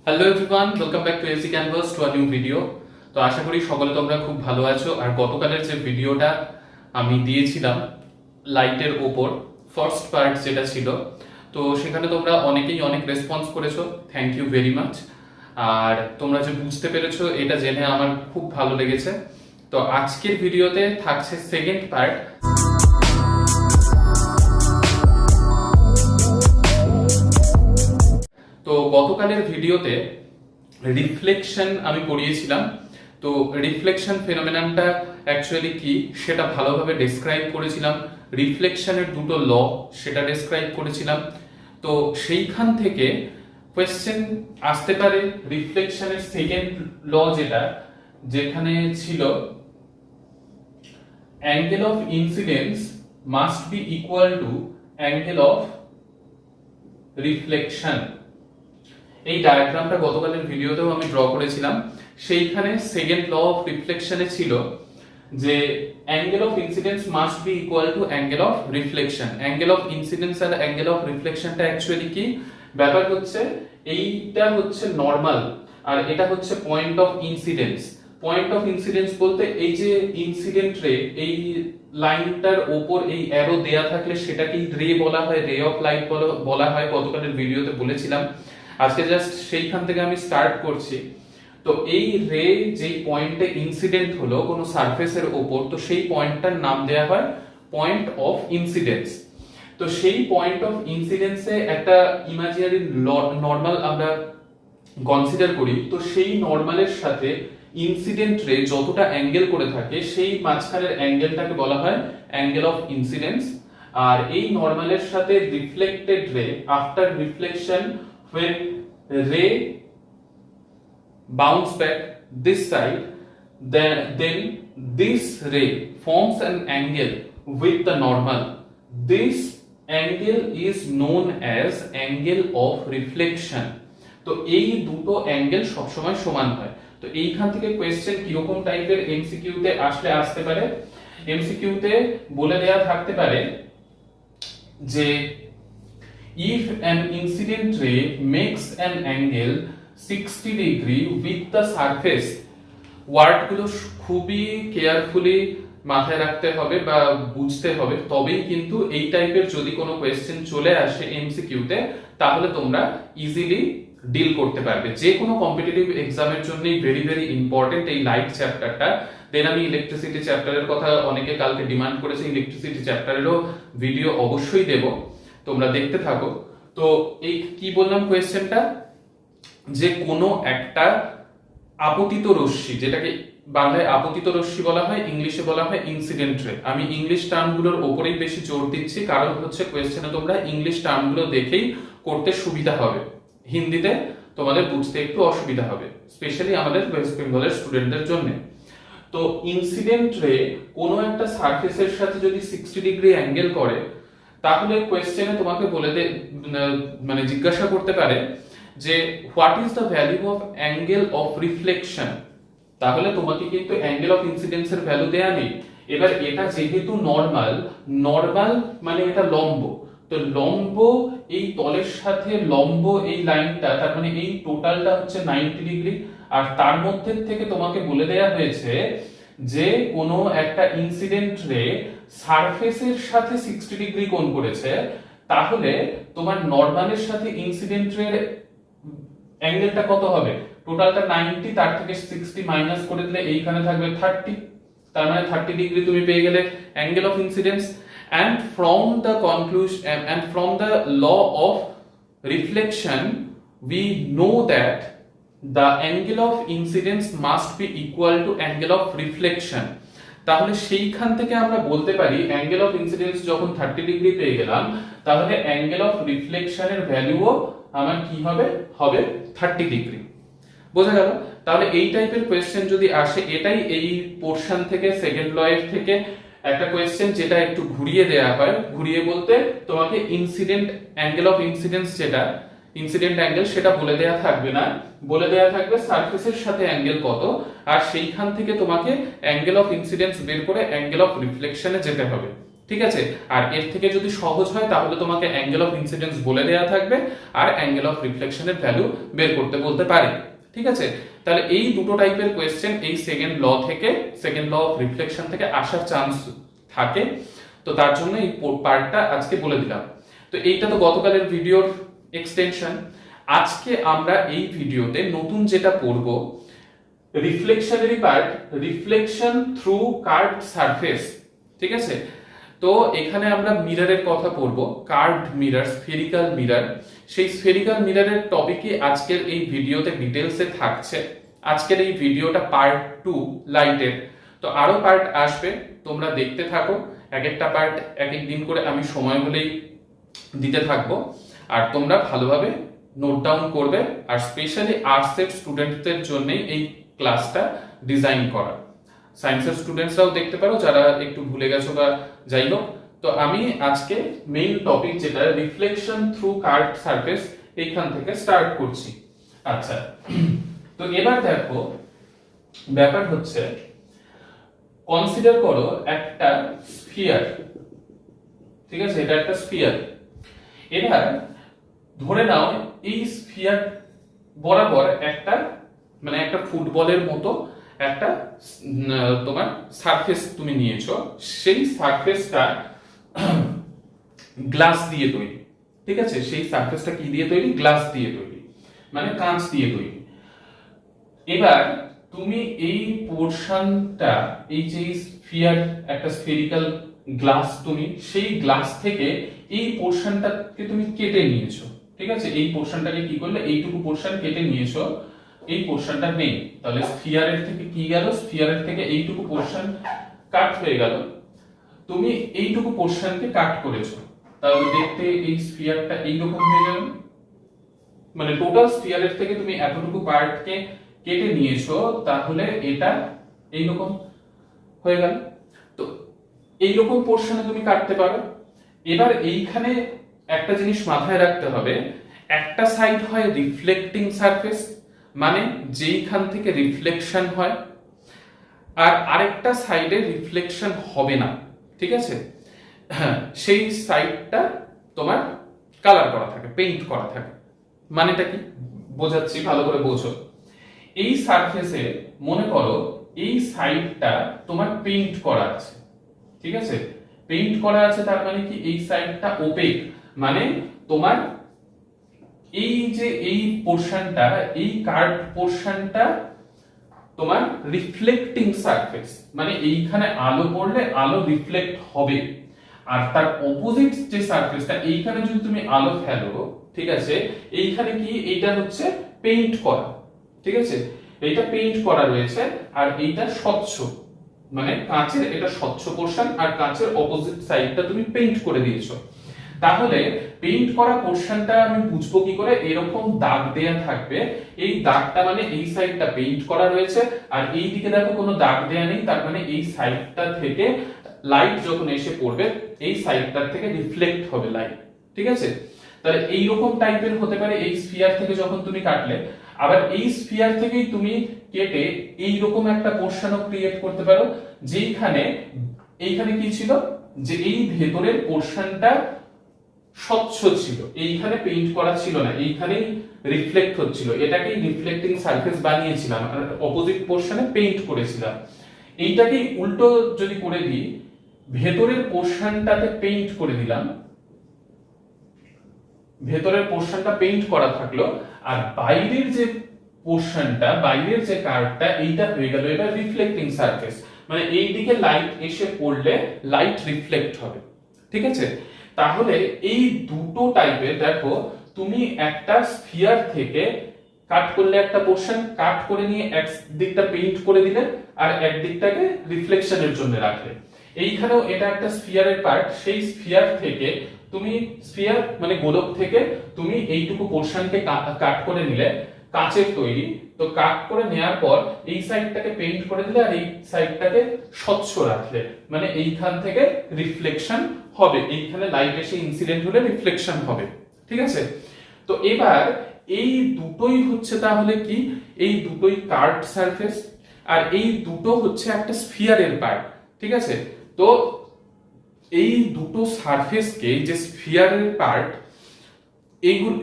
Hello everyone, welcome back to AC canvas to a new video. তো আশা করি সকলে তোমরা খুব ভালো আছো। আর গতকালের যে ভিডিওটা আমি দিয়েছিলাম লাইটের ওপর ফার্স্ট পার্ট যেটা ছিল, তো সেখানে তোমরা অনেকেই অনেক রেসপন্স করেছো, থ্যাংক ইউ ভেরি মাচ। আর তোমরা যে বুঝতে পেরেছো এটা জেনে আমার খুব ভালো লেগেছে। তো আজকের ভিডিওতে থাকছে সেকেন্ড পার্ট। তো গতকালের ভিডিওতে রিফ্লেকশন আমি পড়িয়েছিলাম। তো রিফ্লেকশন ফেনোমেননটা অ্যাকচুয়ালি কি সেটা ভালোভাবে ডেসক্রাইব করেছিলাম। রিফ্লেকশনের দুটো ল সেটা ডেসক্রাইব করেছিলাম। তো সেইখান থেকে কোয়েশ্চেন আসতে পারে রিফ্লেকশনের সেকেন্ড ল যেখানে ছিল angle of incidence must be equal to angle of reflection. এই ডায়াগ্রামটা গতকালের ভিডিওতেও আমি ড্র করেছিলাম। সেইখানে সেকেন্ড ল অফ রিফ্লেকশনে ছিল যে angle of incidence must be equal to angle of reflection. Angle of incidence আর অ্যাঙ্গেল অফ রিফ্লেকশনটা অ্যাকচুয়ালি কি ব্যাপার হচ্ছে, এইটা হচ্ছে নর্মাল আর এটা হচ্ছে point of incidence. Point of incidence বলতে এই যে ইনসিডেন্ট রে, এই লাইনটার ওপর এই অ্যারো দেয়া থাকলে সেটাকেই রে বলা হয়, রে অফ লাইট বলা হয়। গতকালের ভিডিওতে বলেছিলাম। আজকে জাস্ট সেইখান থেকে আমি স্টার্ট করছি। তো এই রে যেই পয়েন্টে ইনসিডেন্ট হলো কোনো সারফেসের ওপর, তো সেই পয়েন্টটার নাম দেয়া হয় পয়েন্ট অফ ইনসিডেন্স। তো সেই পয়েন্ট অফ ইনসিডেন্সে একটা ইমাজিনারি নরমাল আমরা কনসিডার করি। তো সেই নরমালের সাথে ইনসিডেন্ট রে যতটা অ্যাঙ্গেল করে থাকে সেই মাঝখানের অ্যাঙ্গেলটাকে বলা হয় অ্যাঙ্গেল অফ ইনসিডেন্স। আর এই নরমালের সাথে রিফ্লেক্টেড রে after reflection, when ray bounce back this side, then this ray forms an angle with the normal. This angle is known as angle of reflection. তো এই দুটো অ্যাঙ্গেল সবসময় সমান হয়। তো এইখান থেকে কোয়েশ্চেন কিরকম টাইপের এমসিকিউ তে আসতে পারে। এমসিকিউ তে বলে দেয়া থাকতে পারে যে if an incident ray makes an angle 60 degree with the surface, word গুলো খুবই কেয়ারফুলি মাথায় রাখতে হবে বা বুঝতে হবে, তবেই কিন্তু এই টাইপের যদি কোনো কোয়েশ্চেন চলে আসে এমসিকিউ তে তাহলে তোমরা ইজিলি ডিল করতে পারবে। যে কোনো কম্পিটিটিভ এক্সামের জন্যই ভেরি ভেরি ইম্পর্টেন্ট এই লাইট চ্যাপ্টারটা। দেন আমি ইলেকট্রিসিটি চ্যাপ্টারের কথা অনেকে কালকে ডিমান্ড করেছে, ইলেকট্রিসিটি চ্যাপ্টারেরও ভিডিও অবশ্যই দেব, তোমরা দেখতে থাকো। তো এই কি বললাম কোয়েশ্চেনটা, যে কোনো একটা আপতিত রশ্মি, যেটাকে বাংলায় আপতিত রশ্মি বলা হয়, ইংলিশে বলা হয় ইনসিডেন্ট রে। আমি ইংলিশ টার্মগুলোর উপরেই বেশি জোর দিচ্ছি, কারণ হচ্ছে কোয়েশ্চেনে তোমরা ইংলিশ টার্মগুলো দেখেই করতে সুবিধা হবে, হিন্দিতে তোমাদের বুঝতে একটু অসুবিধা হবে, স্পেশালি আমাদের ওয়েস্ট বেঙ্গলের স্টুডেন্টদের জন্য। তো ইনসিডেন্ট রে কোনো একটা সারফেসের সাথে যদি 60 ডিগ্রি অ্যাঙ্গেল করে, তাহলে কোয়েশ্চেনে তোমাকে মানে জিজ্ঞাসা করতে পারে যে what is the value of angle of reflection. তাহলে তোমাকে কিন্তু অ্যাঙ্গেল অফ ইনসিডেন্সের ভ্যালু দেয়া নেই। এবার এটা যেহেতু নরমাল মানে এটা লম্ব, তো লম্ব এই তলের সাথে লম্ব এই লাইনটা, তার মানে এই টোটালটা হচ্ছে 90 ডিগ্রি। আর তার মধ্যে থেকে তোমাকে বলে দেয়া হয়েছে যে কোনো একটা ইনসিডেন্ট রে সারফেসের সাথে 60 ডিগ্রি কোণ করেছে, তাহলে তোমার নরমালের সাথে ইনসিডেন্ট রের অ্যাঙ্গেলটা কত হবে? টোটালটা 90, তার থেকে 60 মাইনাস করে দিলে এইখানে থাকবে 30, তার মানে 30 ডিগ্রি তুমি পেয়ে গেলে angle of incidence. and from the conclusion and from the law of reflection we know that the angle of incidence must be equal to angle of reflection. তাহলে সেইখান থেকে আমরা বলতে পারি অ্যাঙ্গেল অফ ইনসিডেন্স যখন 30 ডিগ্রি পেয়ে গেলাম, তাহলে অ্যাঙ্গেল অফ রিফ্লেকশনের ভ্যালুও আমার কি হবে 30 ডিগ্রি। বোঝা গেল? তাহলে এই টাইপের কোয়েশ্চেন যদি আসে, এটাই এই পোরশন থেকে সেকেন্ড ল এর থেকে একটা কোয়েশ্চেন যেটা একটু ঘুরিয়ে দেয়া হয়। ঘুরিয়ে বলতে তোমাকে ইনসিডেন্ট অ্যাঙ্গেল অফ ইনসিডেন্স যেটা ইনসিডেন্ট অ্যাঙ্গেল সেটা বলে দেয়া থাকবে না, বলে দেয়া থাকবে সারফেসের সাথে অ্যাঙ্গেল কত, আর সেইখান থেকে তোমাকে অ্যাঙ্গেল অফ ইনসিডেন্স বের করে অ্যাঙ্গেল অফ রিফ্লেকশনে যেতে হবে। ঠিক আছে। আর এর থেকে যদি সহজ হয় তাহলে তোমাকে অ্যাঙ্গেল অফ ইনসিডেন্স বলে দেওয়া থাকবে আর অ্যাঙ্গেল অফ রিফ্লেকশনের ভ্যালু বের করতে বলতে পারে। ঠিক আছে, তাহলে এই দুটো টাইপের কোয়েশ্চেন এই সেকেন্ড ল অফ রিফ্লেকশন থেকে আসার চান্স থাকে। তো তার জন্য এই পার্টটা আজকে বলে দিলাম। তো এইটা তো গতকালের ভিডিওর এক্সটেনশন। আজকে আমরা এই ভিডিওতে নতুন যেটা পড়ব রিফ্লেকশনারি part, reflection through curved surface. ঠিক আছে, তো এখানে আমরা মিররের কথা পড়বো, কার্ভড মিরর, স্ফেরিক্যাল মিরর। সেই স্ফেরিক্যাল মিররের টপিকই আজকের এই ভিডিওতে ডিটেলসে থাকছে। আজকের এই ভিডিওটা পার্ট 2 লাইটের, তো আরো পার্ট আসবে, তোমরা দেখতে থাকো। এক একটা পার্ট এক এক দিন করে আমি সময় হলেই দিতে থাকবো, আর তোমরা ভালোভাবে নোট ডাউন করবে। আর স্পেশালি আর্টসের স্টুডেন্টদের জন্যই এই ক্লাসটা ডিজাইন করা। সায়েন্সের স্টুডেন্টসরাও দেখতে পারো যারা একটু ভুলে গেছো বা যাই হোক। তো আমি আজকে মেইন টপিক যেটা রিফ্লেকশন থ্রু কার্ভড সারফেস এইখান থেকে স্টার্ট করছি। আচ্ছা, তো এবার দেখো ব্যাপার হচ্ছে, কনসিডার করো একটা স্ফিয়ার। ঠিক আছে, এটা একটা স্ফিয়ার। এবার ধরে নাও এই স্ফিয়ার বরাবর একটা মানে একটা ফুটবলের মতো একটা তোমার সারফেস তুমি নিয়েছো। সেই সারফেসটা গ্লাস দিয়ে তৈরি। ঠিক আছে, সেই সারফেসটা কি দিয়ে তৈরি? গ্লাস দিয়ে তৈরি, মানে কাঁচ দিয়ে তৈরি। এবার তুমি এই পোরশনটা, এই যে স্ফিয়ার, একটা স্ফেরিক্যাল গ্লাস, তুমি সেই গ্লাস থেকে এই পোরশনটাকে তুমি কেটে নিয়েছো। ঠিক আছে, এই পোরশনটাকে কি করলে, এইটুকু পোরশন কেটে নিয়েছো, এই পোরশনটা নেই। তাহলে স্ফিয়ারের থেকে কি গেল? স্ফিয়ারের থেকে এইটুকু পোরশন কাট হয়ে গেল। তুমি এইটুকু পোরশনকে কাট করেছো, তাহলে দেখতে এই স্ফিয়ারটা এইরকম হয়ে যাবে। মানে টোটাল স্ফিয়ারের থেকে তুমি এতটুকু পার্টকে কেটে নিয়েছো, তাহলে এটা এইরকম হয়ে গেল। তো এইরকম পোরশনে তুমি কাটতে পারো। এবার এইখানে একটা জিনিস মাথায় রাখতে হবে, একটা সাইড হয় রিফ্লেক্টিং সারফেস, মানে যেইখান থেকে রিফ্লেকশন হয়, আর আরেকটা সাইডে রিফ্লেকশন হবে না। ঠিক আছে, হ্যাঁ, সেই সাইডটা তোমার কালার করা থাকে, পেইন্ট করা থাকে। মানেটা কি বোঝাচ্ছি, ভালো করে বোঝো। এই সারফেসে মনে করো এই সাইডটা তোমার পেইন্ট করা আছে। ঠিক আছে, পেইন্ট করা আছে, তার মানে কি এই সাইডটা ওপেক, মানে তোমার এই যে এই পোরশনটা, এই কার্ভ পোরশনটা তোমার রিফ্লেক্টিং সারফেস, মানে এইখানে আলো পড়লে আলো রিফ্লেক্ট হবে। আর তার অপোজিট যে সারফেসটা, এইখানে যদি তুমি আলো ফেলো, ঠিক আছে, এইখানে কি, এইটা হচ্ছে পেইন্ট করা। ঠিক আছে, এইটা পেইন্ট করা রয়েছে, আর এইটা স্বচ্ছ, মানে কাঁচের এটা স্বচ্ছ পোরশন, আর কাঁচের অপোজিট সাইডটা তুমি পেইন্ট করে দিয়েছো। তাহলে পেইন্ট করা পোরশনটা আমি বুঝবো কি করে? এরকম দাগ দেয়া থাকবে, এই দাগটা মানে এই সাইডটা পেইন্ট করা রয়েছে, আর এই দিকে দেখো কোনো দাগ দেয়া নেই, তার মানে এই সাইডটা থেকে লাইট যখন এসে পড়বে এই সাইডটার থেকে রিফ্লেক্ট হবে লাইট। ঠিক আছে, তাহলে এই রকম টাইপের হতে পারে এই স্ফিয়ার থেকে যখন তুমি কাটলে। আবার এই স্ফিয়ার থেকেই তুমি কেটে এই রকম একটা পোরশনও ক্রিয়েট করতে পারো, যেখানে এইখানে কি ছিল, যে এই ভেতরের পোরশনটা স্বচ্ছ ছিল, এইখানে পেইন্ট করা ছিল না, এইখানেই রিফ্লেক্ট হচ্ছিল, এটাকেই রিফ্লেক্টিং সারফেস বানিয়েছিলাম, আর অপোজিট পোরশনে পেইন্ট করেছিলাম। এইটাকেই উল্টো যদি করে দিই, ভেতরের পোরশনটাতে পেইন্ট করে দিলাম, ভেতরের পোরশনটা পেইন্ট করা থাকলো, আর বাইরের যে পোরশনটা, বাইরের যে কার্ভটা, এইটা হয়ে গেল এবার রিফ্লেক্টিং সারফেস, মানে এই দিকে লাইট এসে পড়লে লাইট রিফ্লেক্ট হবে। ঠিক আছে, তাহলে এই দুটো টাইপের, দেখো তুমি একটা স্ফিয়ার থেকে কাট করলে একটা পোরশন, কাট করে নিয়ে এক দিকটা পেইন্ট করে দিলে, আর এক দিকটাকে রিফ্লেকশনের জন্য রাখলে। এইখানেও এটা একটা স্ফিয়ারের পার্ট, সেই স্ফিয়ার থেকে তুমি, স্ফিয়ার মানে গোলক থেকে তুমি এইটুকু পোরশনকে কাট করে নিলে, কাঁচের তৈরি, তো কাট করে নেওয়ার পর এই সাইডটাকে পেইন্ট করে দিলে, আর এই সাইডটাকে স্বচ্ছ রাখলে, মানে এইখান থেকে রিফ্লেকশন হবে, এইখানে লাইট এসে ইনসিডেন্ট হলে রিফ্লেকশন হবে। ঠিক আছে, তো এবার এই দুটোই হচ্ছে তাহলে কি, এই দুটোই কার্ভড সারফেস, আর এই দুটো হচ্ছে একটা স্ফিয়ারের পার্ট। ঠিক আছে, তো এই দুটো সারফেসকে, যে স্ফিয়ারের পার্ট,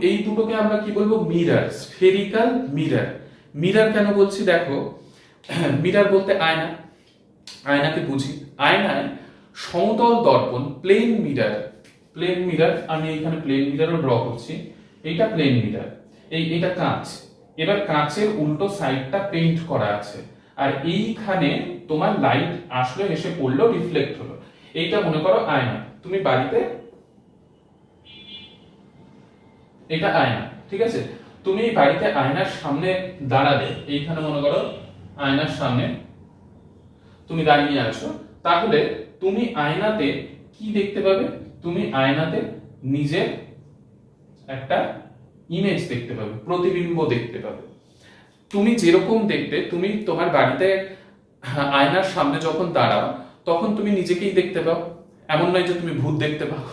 এই দুটোকে আমরা কি বলবো, মিরর, স্ফেরিক্যাল মিরর। মিরর কেন বলছি দেখো, মিরর বলতে আয়না, আয়নাকে বুঝি। আয়নায় সমতল দর্পণ, প্লেন মিরর, প্লেন মিরর, আমি এখানে প্লেন মিররও ড্র করছি, এইটা প্লেন মিরর, এইটা কাঁচ। এবার কাঁচের উল্টো সাইডটা পেইন্ট করা আছে, আর এইখানে তোমার লাইট আসলো, এসে পড়লো, রিফ্লেক্ট হলো, এইটা মনে করো আয়না। তুমি বাড়িতে, এটা আয়না, ঠিক আছে? তুমি বাড়িতে আয়নার সামনে দাঁড়ালে, এইখানে মনে করো আয়নার সামনে তুমি দাঁড়িয়ে আছো, তাহলে তুমি আয়নাতে কি দেখতে পাবে? তুমি আয়নাতে নিজের একটা ইমেজ দেখতে পাবে, প্রতিবিম্ব দেখতে পাবে। তুমি যেরকম দেখতে, তুমি তোমার বাড়িতে আয়নার সামনে যখন দাঁড়াও, তখন তুমি নিজেকেই দেখতে পাও, এমন নয় যে তুমি ভূত দেখতে পাও,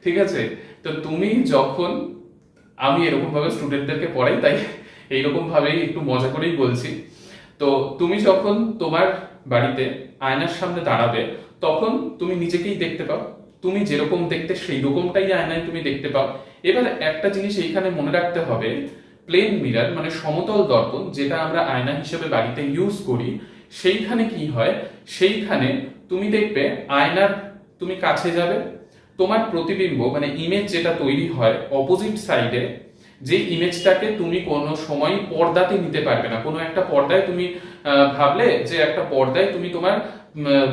ঠিক আছে? তো তুমি যখন, আমি এরকম ভাবে স্টুডেন্টদেরকে পড়াই, তাই এইরকম ভাবেই একটু মজা করেই বলছি। তো তুমি যখন তোমার বাড়িতে আয়নার সামনে দাঁড়াবে, তখন তুমি নিজেকেই দেখতে পাও, তুমি যেরকম দেখতে সেই রকমটাই আয়নায় তুমি দেখতে পাও। এবার একটা জিনিস এইখানে মনে রাখতে হবে, প্লেন মিরর মানে সমতল দর্পণ, যেটা আমরা আয়না হিসেবে বাড়িতে ইউজ করি, সেইখানে কি হয়, সেইখানে তুমি দেখবে আয়নার, তুমি কাছে যাবে, তোমার প্রতিবিম্ব মানে ইমেজ যেটা তৈরি হয় অপোজিট সাইডে, যে ইমেজটাকে তুমি কোনো সময় পর্দাতে নিতে পারবে না। কোনো একটা পর্দায় তুমি ভাবলে যে একটা পর্দায় তুমি তোমার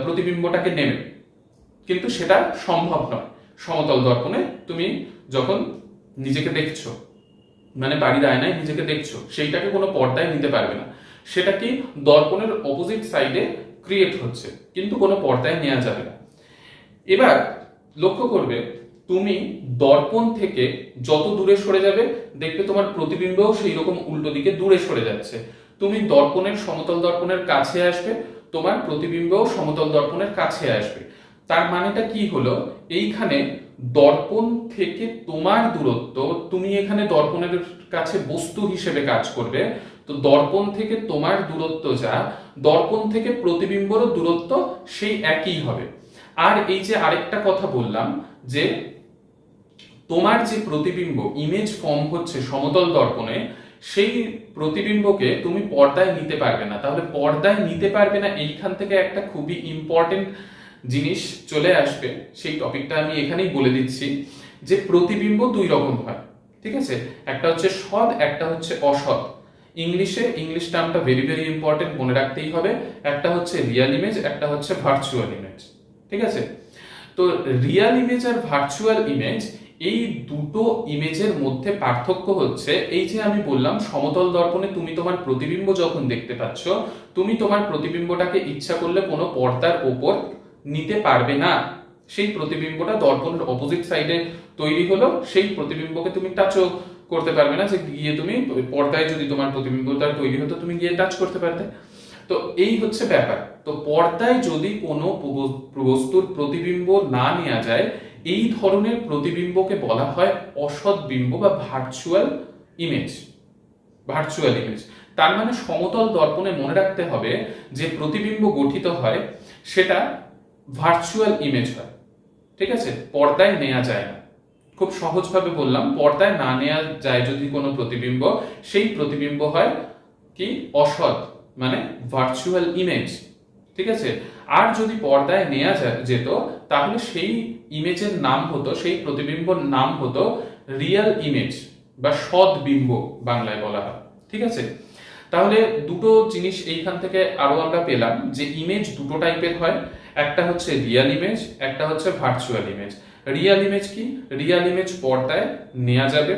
প্রতিবিম্বটাকে নেবে, কিন্তু সেটা সম্ভব নয়। সমতল দর্পণে তুমি যখন নিজেকে দেখছো, মানে বাড়ির আয়নায় নিজেকে দেখছো, সেইটাকে কোনো পর্দায় নিতে পারবে না। সেটা কি দর্পণের অপোজিট সাইডে ক্রিয়েট হচ্ছে, কিন্তু কোনো পর্দায় নেওয়া যাবে না। এবার লক্ষ্য করবে, তুমি দর্পণ থেকে যত দূরে সরে যাবে, দেখবে তোমার প্রতিবিম্বও সেই রকম উল্টো দিকে দূরে সরে যাচ্ছে। তুমি দর্পণের, সমতল দর্পণের কাছে আসবে, তোমার প্রতিবিম্বও সমতল দর্পণের কাছে আসবে। তার মানেটা কি হলো, এইখানে দর্পণ থেকে তোমার দূরত্ব, তুমি এখানে দর্পণের কাছে বস্তু হিসেবে কাজ করবে, তো দর্পণ থেকে তোমার দূরত্ব যা, দর্পণ থেকে প্রতিবিম্বরও দূরত্ব সেই একই হবে। আর এই যে আরেকটা কথা বললাম, যে তোমার যে প্রতিবিম্ব ইমেজ ফর্ম হচ্ছে সমতল দর্পণে, সেই প্রতিবিম্বকে তুমি পর্দায় নিতে পারবে না। তাহলে পর্দায় নিতে পারবে না, এইখান থেকে একটা খুবই ইম্পর্টেন্ট জিনিস চলে আসবে, সেই টপিকটা আমি এখানেই বলে দিচ্ছি, যে প্রতিবিম্ব দুই রকম হয়, ঠিক আছে? একটা হচ্ছে সৎ, একটা হচ্ছে অসৎ। ইংলিশ টার্মটা ভেরি ভেরি ইম্পর্টেন্ট, মনে রাখতেই হবে। একটা হচ্ছে রিয়াল ইমেজ, একটা হচ্ছে ভার্চুয়াল ইমেজ, ঠিক আছে? তো রিয়াল ইমেজ আর ভার্চুয়াল ইমেজ, এই দুটো ইমেজের মধ্যে পার্থক্য হচ্ছে, এই যে আমি বললাম সমতল দর্পণে তুমি তোমার প্রতিবিম্ব যখন দেখতে পাচ্ছ, তুমি তোমার প্রতিবিম্বটাকে ইচ্ছা করলে কোনো পর্দার ওপর নিতে পারবে না। সেই প্রতিবিম্বটা দর্পণের অপোজিট সাইডে তৈরি হলো, সেই প্রতিবিম্বকে তুমি টাচও করতে পারবে না, যে গিয়ে তুমি পর্দায় যদি তোমার প্রতিবিম্বটা তৈরি হতো, তুমি গিয়ে টাচ করতে পারতে। তো এই হচ্ছে ব্যাপার। তো পর্দায় যদি কোনো বস্তুর প্রতিবিম্ব না নেওয়া যায়, এই ধরনের প্রতিবিম্বকে বলা হয় অসৎ বিম্ব বা ভার্চুয়াল ইমেজ। ভার্চুয়াল ইমেজ তার মানে সমতল দর্পণে মনে রাখতে হবে, যে প্রতিবিম্ব গঠিত হয় সেটা ভার্চুয়াল ইমেজ হয়, ঠিক আছে? পর্দায় নেওয়া যায় না। খুব সহজভাবে বললাম, পর্দায় না নেওয়া যায় যদি কোনো প্রতিবিম্ব, সেই প্রতিবিম্ব হয় কি অসৎ, মানে ভার্চুয়াল ইমেজ, ঠিক আছে? আর যদি পর্দায় নেওয়া যেত, তাহলে সেই ইমেজের নাম হতো, সেই প্রতিবিম্বর নাম হতো রিয়েল ইমেজ বা সৎ বিম্ব বাংলায় বলা হয়, ঠিক আছে? তাহলে দুটো জিনিস এইখান থেকে আরো আমরা পেলাম, যে ইমেজ দুটো টাইপের হয়, একটা হচ্ছে রিয়েল ইমেজ, একটা হচ্ছে ভার্চুয়াল ইমেজ। রিয়েল ইমেজ কি? রিয়েল ইমেজ পর্দায় নেওয়া যাবে,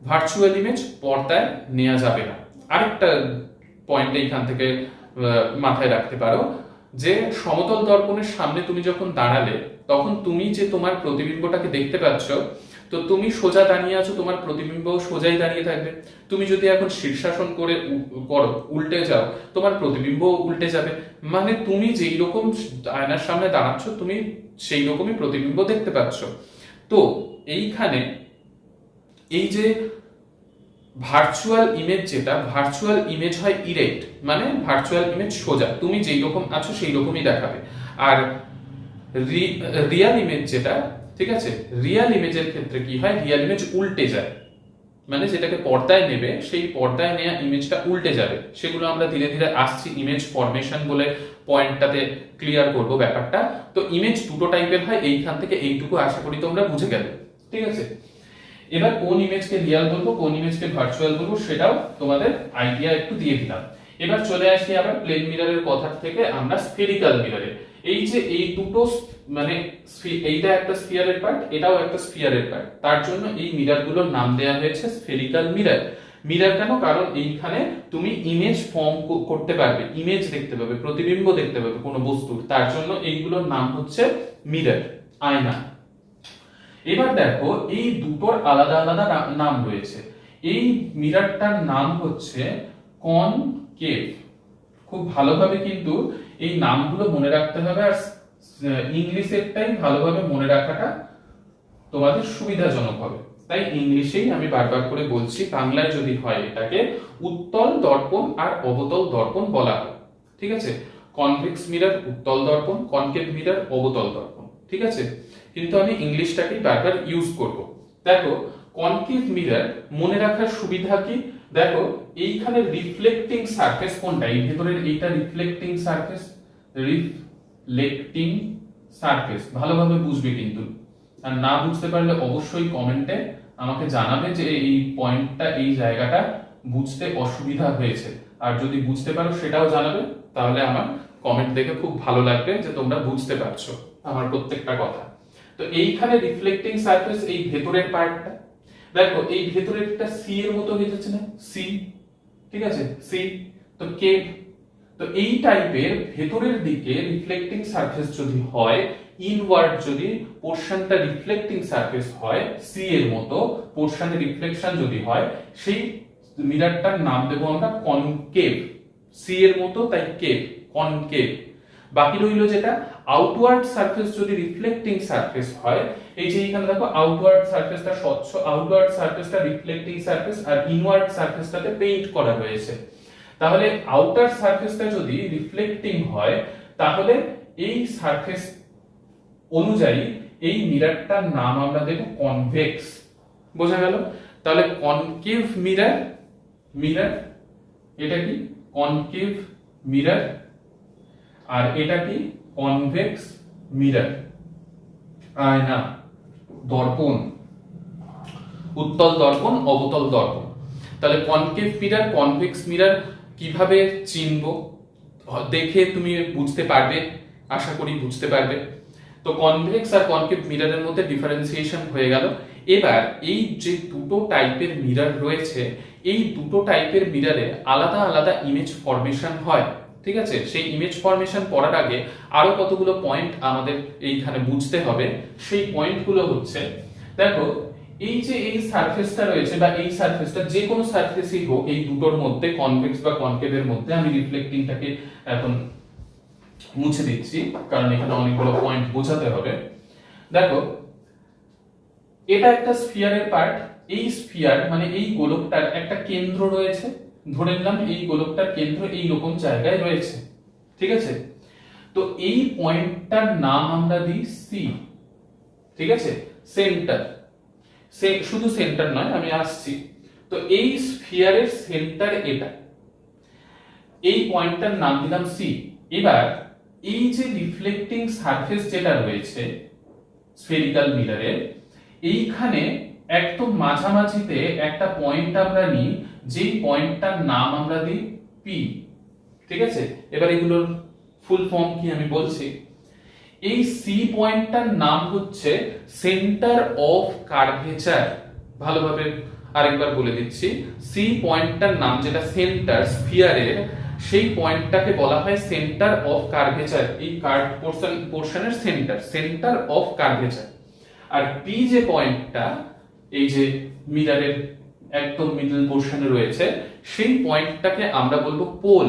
ভার্চুয়াল ইমেজ পর্দায় নেওয়া যাবে না। আরেকটা পয়েন্ট এইখান থেকে মাথায় রাখতে পারো, যে সমতল দর্পণের সামনে তুমি যখন দাঁড়ালে, তখন তুমি যে তোমার প্রতিবিম্বটাকে দেখতে পাচ্ছ, তো তুমি সোজা দাঁড়িয়ে আছো, তোমার প্রতিবিম্ব সোজাই দাঁড়িয়ে থাকবে। তুমি যদি এখন শীর্ষাসন করে করো, উল্টে যাও, তোমার প্রতিবিম্ব উল্টে যাবে। মানে তুমি যেই রকম আয়নার সামনে দাঁড়াচ্ছ, তুমি সেই রকমই প্রতিবিম্ব দেখতে পাচ্ছ। তো এইখানে এই যে ভার্চুয়াল ইমেজ, যেটা ভার্চুয়াল ইমেজ হয় ইরেক্ট, মানে ভার্চুয়াল ইমেজ সোজা, তুমি যেই রকম আছো সেই রকমই দেখাবে। আর রিয়াল ইমেজ যেটা, ঠিক আছে, রিয়াল ইমেজের ক্ষেত্রে কি হয়, রিয়াল ইমেজ উল্টে যায়, মানে যেটাকে পর্দায় নেবে সেই পর্দায় নেওয়া ইমেজটা উল্টে যাবে। সেগুলো আমরা ধীরে ধীরে আসছি, ইমেজ ফরমেশন বলে পয়েন্টটাতে ক্লিয়ার করব ব্যাপারটা। তো ইমেজ দুটো টাইপের হয়, এইখান থেকে এইটুকু আশা করি তোমরা বুঝে গেলে, ঠিক আছে। এবার কোন ইমেজকে রিয়াল বলবো, কোন ইমেজকে ভার্চুয়াল বলবো, সেটাও তোমাদের আইডিয়া একটু দিয়ে দিলাম। এবার চলে আসি আবার প্লেন মিররের কথা থেকে আমরা স্ফেরিক্যাল মিররে। এই যে এই দুটো মানে এইটা একটা স্ফিয়ারের পার্ট, এটাও একটা স্ফিয়ারের পার্ট, তার জন্য এই মিররগুলোর নাম দেওয়া হয়েছে স্ফেরিক্যাল মিরর। মিরর কেন? কারণ এইখানে তুমি ইমেজ ফর্ম করতে পারবে, ইমেজ দেখতে পাবে, প্রতিবিম্ব দেখতে পাবে কোনো বস্তুর, তার জন্য এইগুলোর নাম হচ্ছে মিরর, আয়না। এবার দেখো এই দুটোর আলাদা আলাদা নাম রয়েছে। এই মিররটার নাম হচ্ছে কনকেভ। খুব ভালোভাবে কিন্তু এই নামগুলো মনে রাখতে হবে, আর ইংলিশেরটাই ভালোভাবে মনে রাখাটা তোমাদের সুবিধাজনক হবে, তাই ইংলিশেই আমি বারবার করে বলছি। বাংলায় যদি হয় এটাকে উত্তল দর্পণ আর অবতল দর্পণ বলা হয়, ঠিক আছে। কনভেক্স মিরর উত্তল দর্পণ, কনকেভ মিরর অবতল দর্পণ, ঠিক আছে। কিন্তু আমি ইংলিশটাকেই বারবার ইউজ করব। দেখো কনকেভ মিরর মনে রাখার সুবিধা কি, দেখো এইখানে রিফ্লেক্টিং সারফেস কোনটা, এই ভেতরের এইটা রিফ্লেক্টিং সারফেস, রিফ্লেক্টিং সারফেস ভালোভাবে বুঝবে কিন্তু, আর না বুঝতে পারলে অবশ্যই কমেন্টে আমাকে জানাবে যে এই পয়েন্টটা, এই জায়গাটা বুঝতে অসুবিধা হয়েছে, আর যদি বুঝতে পারো সেটাও জানাবে, তাহলে আমার কমেন্ট দেখে খুব ভালো লাগবে যে তোমরা বুঝতে পারছো আমার প্রত্যেকটা কথা। তো এইখানে রিফ্লেক্টিং সারফেস এই ভেতরের পার্টটা, দেখো এই ভেতরেরটা সি এর মতো হয়ে যাচ্ছে না, সি, ঠিক আছে, সি। তো কে, তো এই টাইপের ভেতরের দিকে রিফ্লেক্টিং সারফেস যদি হয়, ইনওয়ার্ড যদি পোরশনটা রিফ্লেক্টিং সারফেস হয়, সি এর মতো পোরশনে রিফ্লেকশন যদি হয়, সেই মিররটার নাম দেবো আমরা কনকেভ। সি এর মতো তাই কেভ, কনকেভ। বাকি রইল যেটা আউটওয়ার্ড সারফেস যদি রিফ্লেক্টিং সারফেস হয়, এই যে এখানে দেখো আউটওয়ার্ড সারফেসটা স্বচ্ছ, আউটওয়ার্ড সারফেসটা রিফ্লেক্টিং সারফেস, আর ইনওয়ার্ড সারফেসটাতে পেইন্ট করা হয়েছে। তাহলে আউটার সারফেসটা যদি রিফ্লেক্টিং হয়, তাহলে এই সারফেস অনুযায়ী এই মিররটার নাম আমরা দেব কনভেক্স। বোঝা গেল? তাহলে কনকেভ মিরর, মিরর এটা কি কনকেভ মিরর, আর এটা কি কনভেক্স মিরর, আয়না, দর্পণ, উত্তল দর্পণ, অবতল দর্পণ। তাহলে কনকেভ মিরর, কনভেক্স মিরর কিভাবে চিনবো, দেখে তুমি বুঝতে পারবে, আশা করি বুঝতে পারবে। তো কনভেক্স আর কনকেভ মিররের মধ্যে ডিফারেন্সিয়েশন হয়ে গেল। এবার এই যে দুটো টাইপের মিরর রয়েছে, এই দুটো টাইপের মিররে আলাদা আলাদা ইমেজ ফরমেশন হয়, ঠিক আছে। সেই ইমেজ ফরমেশন পড়ার আগে আরো কতগুলো পয়েন্ট আমাদের এইখানে বুঝতে হবে। সেই পয়েন্টগুলো হচ্ছে, দেখো এই যে এই সারফেসটা রয়েছে, বা এই সারফেসটা যে কোনো সারফেসই হোক, এই দুটোর মধ্যে কনভেক্স বা কনকেভের মধ্যে, আমি রিফ্লেক্টিংটাকে এখন মুছে দিচ্ছি কারণ এখানে অনেকগুলো পয়েন্ট বোঝাতে হবে। দেখো এটা একটা স্ফিয়ারের পার্ট, এই স্ফিয়ার মানে এই গোলকটার একটা কেন্দ্র রয়েছে, ধরে নিলাম এই গোলকটার কেন্দ্র এই রকম জায়গায় রয়েছে, ঠিক আছে। তো এই পয়েন্টটার নাম আমরা দিই সি, ঠিক আছে, সেন্টার। শুধু সেন্টার নয়, আমি আসছি। তো এই স্ফিয়ারের সেন্টার এটা, এই পয়েন্টটার নাম দিলাম সি। এবার এই যে রিফ্লেক্টিং সারফেস যেটা রয়েছে স্ফেরিক্যাল মিররে, এইখানে একদম মাঝামাঝিতে একটা পয়েন্ট আমরা নিই, যেই পয়েন্টটার নাম আমরা দিই পি, ঠিক আছে। এবার এগুলোর ফুল ফর্ম কি আমি বলছি। এই সি পয়েন্টটার নাম হচ্ছে সেন্টার অফ কার্ভেচার। ভালোভাবে আরেকবার বলে দিচ্ছি, সি পয়েন্টটার নাম যেটা সেন্টার স্ফিয়ারের, সেই পয়েন্টটাকে বলা হয় সেন্টার অফ কার্ভেচার। এই কার্ভ পোরশনের সেন্টার, সেন্টার অফ কার্ভেচার। আর পি যে পয়েন্টটা এই যে মিররের একদম মিডল পোরশনে রয়েছে, সেই পয়েন্টটাকে আমরা বলবো পোল,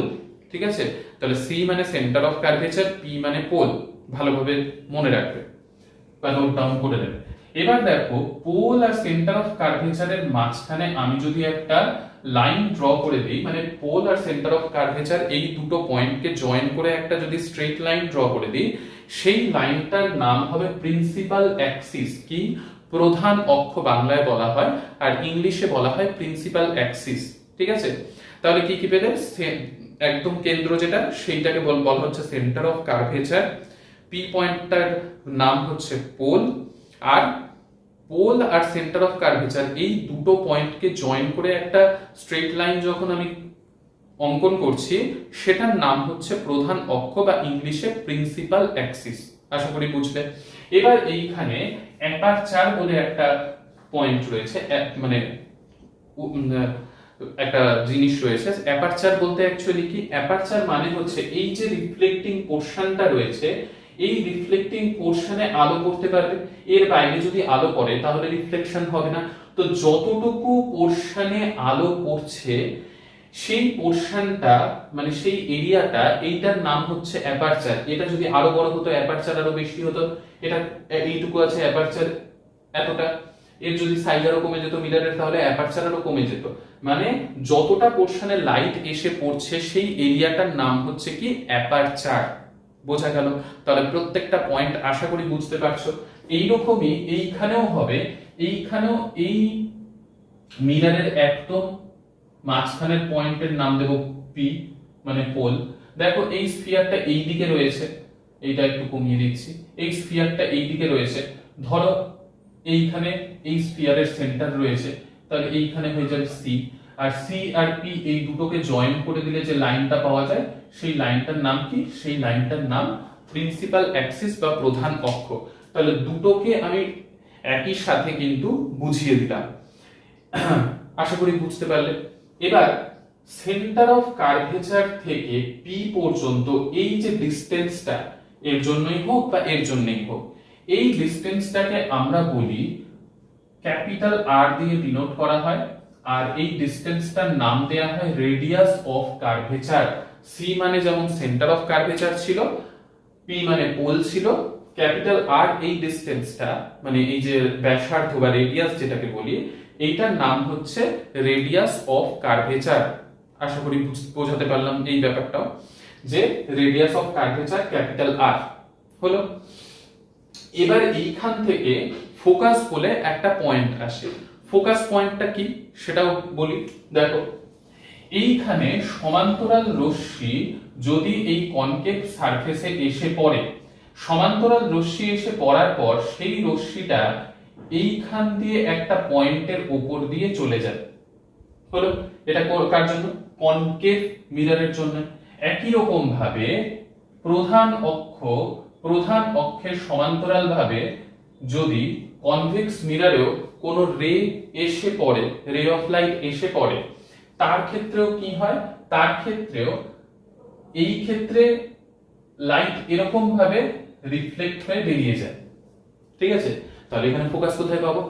ঠিক আছে। তাহলে সি মানে সেন্টার অফ কার্ভেচার, পি মানে পোল। ভালোভাবে মনে রাখবে বা নোট ডাউন করে দেবে। এবার দেখো পোল আর সেন্টার অফ কার্ভেচারের মাঝখানে আমি যদি একটা লাইন ড্র করে দিই, মানে পোল আর সেন্টার অফ কার্ভেচার এই দুটো পয়েন্টকে জয়েন করে একটা যদি স্ট্রেট লাইন ড্র করে দিই, সেই লাইনটার নাম হবে প্রিন্সিপাল অ্যাক্সিস। কি? প্রধান অক্ষ বাংলায় বলা হয়, আর ইংলিশে বলা হয় প্রিন্সিপাল অ্যাক্সিস। ঠিক আছে, তাহলে কি কি পেলে? একদম কেন্দ্র যেটা, সেইটাকে বলা হচ্ছে সেন্টার অফ কার্ভেচার। পি পয়েন্টটার নাম হচ্ছে পোল, আর পোল আর সেন্টার অফ কার্ভেচার এই দুটো পয়েন্টকে জয়েন করে একটা স্ট্রেট লাইন যখন আমি অঙ্কন করছি, সেটার নাম হচ্ছে প্রধান অক্ষ বা ইংলিশে প্রিন্সিপাল অ্যাক্সিস। আশা করি বুঝলে। এবার এইখানে অ্যাপারচার বলে একটা পয়েন্ট রয়েছে, মানে একটা জিনিস রয়েছে। অ্যাপারচার বলতে অ্যাকচুয়ালি কি? অ্যাপারচার মানে হচ্ছে এই যে রিফ্লেক্টিং পোর্শনটা রয়েছে, এই রিফ্লেক্টিং পোর্শনে আলো পড়তে পারবে, এর বাইরে যদি আলো পড়ে তাহলে রিফ্লেকশন হবে না। তো যতটুকু পোর্শনে আলো পড়ছে সেই পোর্শনটা, মানে সেই এরিয়াটা, এইটার নাম হচ্ছে অ্যাপারচার। এটা যদি আরো বড় হতো অ্যাপারচার আরো বেশি হতো। এটা এইটুকু আছে অ্যাপারচার এতটা, এর যদি সাইজ আরো কমে যেত মিররের, তাহলে অ্যাপারচার আরো কমে যেত। মানে যতটা পোর্শনে লাইট এসে পড়ছে সেই এরিয়াটার নাম হচ্ছে কি? অ্যাপারচার। বোঝা গেল? তাহলে প্রত্যেকটা পয়েন্ট আশা করি বুঝতে পারছো। এইরকমই এইখানেও হবে। এইখানেও এই মিররের একদম মাঝখানের পয়েন্টের নাম দেব পি, মানে পোল। দেখো এই স্ফিয়ারটা এই দিকে রয়েছে, এইটা একটু কমিয়ে দিচ্ছি। এই স্ফিয়ারটা এই দিকে রয়েছে, ধরো এইখানে এই স্ফিয়ারের সেন্টার রয়েছে, তাহলে এইখানে হয়ে যাবে সি। আর সি আর পি এই দুটোকে জয়েন করে দিলে যে লাইনটা পাওয়া যায়, সেই লাইনটার নাম কি? সেই লাইনটার নাম প্রিন্সিপাল অ্যাক্সিস বা প্রধান অক্ষ। তাহলে দুটোকে আমি একই সাথে কিন্তু বুঝিয়ে দিলাম। আশা করি বুঝতে পারলে। এবার সেন্টার অফ কার্ভেচার থেকে পি পর্যন্ত এই যে ডিসটেন্সটা, এর জন্যই হোক বা এর জন্যই হোক, এই ডিসটেন্সটাকে আমরা বলি ক্যাপিটাল আর দিয়ে ডিনোট করা হয়, আর এই ডিসটেন্সটার নাম দেয়া হয় রেডিয়াস অফ কার্ভেচার। সি মানে যেমন সেন্টার অফ কার্ভেচার ছিল, পি মানে পোল ছিল, ক্যাপিটাল আর এই ডিসটেন্সটা, মানে এই যে ব্যাসার্ধ বা রেডিয়াস যেটাকে বলি, এইটার নাম হচ্ছে রেডিয়াস অফ কার্ভেচার। আশা করি বোঝাতে পারলাম এই ব্যাপারটাও, যে radius of curvature capital R হলো। এবার এইখান থেকে ফোকাস বলে একটা পয়েন্ট আসে। ফোকাস পয়েন্টটা কি সেটাও বলি। দেখো এইখানে সমান্তরাল রশ্মি যদি এই কনকেভ সারফেসে এসে পড়ে, সমান্তরাল রশ্মি এসে পড়ার পর সেই রশ্মিটা এইখান দিয়ে একটা পয়েন্টের উপর দিয়ে চলে যায়, হলো। এটা কার জন্য? কনকেভ মিররের জন্য। একই রকম ভাবে প্রধান অক্ষের সমান্তরাল ভাবে যদি কনভেক্স মিররেও কোনো রে এসে পড়ে, রে অফ লাইট এসে পড়ে, তার ক্ষেত্রেও কি হয়? তার ক্ষেত্রেও এই ক্ষেত্রে লাইট এরকম ভাবে রিফ্লেক্ট হয়ে বেরিয়ে যায়। ঠিক আছে, তাহলে এখানে ফোকাস কোথায় পাবো?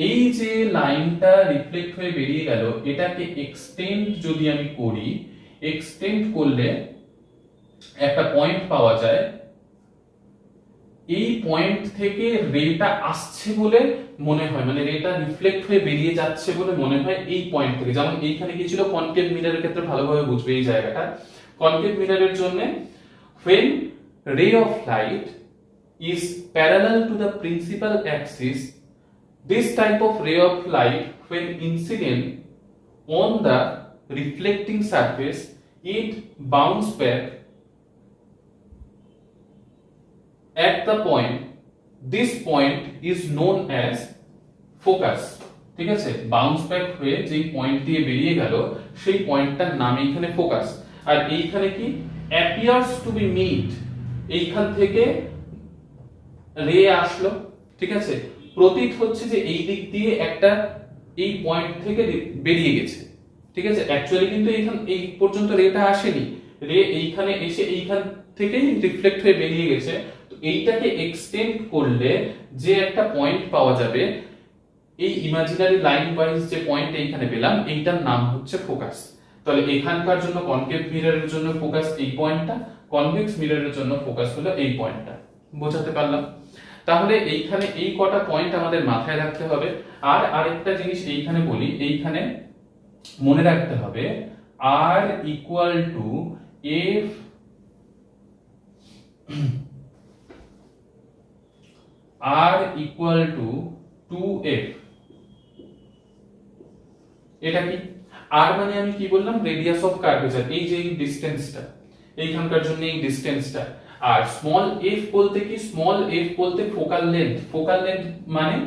এই যে লাইনটা রিফ্লেক্ট হয়ে বেরিয়ে গেল, এটাকে এক্সটেন্ড যদি আমি করি, এক্সটেন্ড করলে একটা পয়েন্ট পাওয়া যায়। এই পয়েন্ট থেকে রেটা আসছে বলে মনে হয়, মানে রেটা রিফ্লেক্ট হয়ে বেরিয়ে যাচ্ছে বলে মনে হয় এই পয়েন্ট থেকে। যেমন এইখানে কি ছিল? কনকেভ মিররের ক্ষেত্রে ভালোভাবে বুঝবে এই জায়গাটা। কনকেভ মিররের জন্য when ray of light is parallel to the principal axis, this type of ray of light when incident on the reflecting surface, it bounce back at the point. This point is known as focus. ঠিক আছে, bounce back হয়ে যে point দিয়ে বেরিয়ে গেল সেই পয়েন্টটার নাম এইখানে ফোকাস। আর এইখানে কি? appears to be meet, এইখান থেকে রে আসলো। ঠিক আছে, প্রতীত হচ্ছে যে এই দিক দিয়ে একটা এই পয়েন্ট থেকে বেরিয়ে গেছে। ঠিক আছে, অ্যাকচুয়ালি কিন্তু এইখান এই পর্যন্ত রেটা আসেনি, রে এইখানে এসে এইখান থেকেই রিফ্লেক্ট হয়ে বেরিয়ে গেছে। তো এইটাকে এক্সটেন্ড করলে যে একটা পয়েন্ট পাওয়া যাবে, এই ইমাজিনারি লাইন ওয়াইজ যে পয়েন্ট এইখানে পেলাম, এইটার নাম হচ্ছে ফোকাস। তাহলে এখানকার জন্য কনকেভ মিররের জন্য ফোকাস এই পয়েন্টটা, কনভেক্স মিররের জন্য ফোকাস হলো এই পয়েন্টটা। বোঝাতে পারলাম? তাহলে এইখানে এই কটা পয়েন্ট আমাদের মাথায় রাখতে হবে। আর আরেকটা জিনিস এইখানে বলি, এইখানে মনে রাখতে হবে R equal to F r equal to 2f, এটা কি r মানে আমি কি বললাম, রেডিয়াস অফ কার্ভেচার, এই যে এই ডিসটেন্সটা, এইখানকার জন্য এই ডিসটেন্সটা। আর স্মল f বলতে কি, স্মল f বলতে ফোকাল লেন্থ, ফোকাল লেন্থ মানে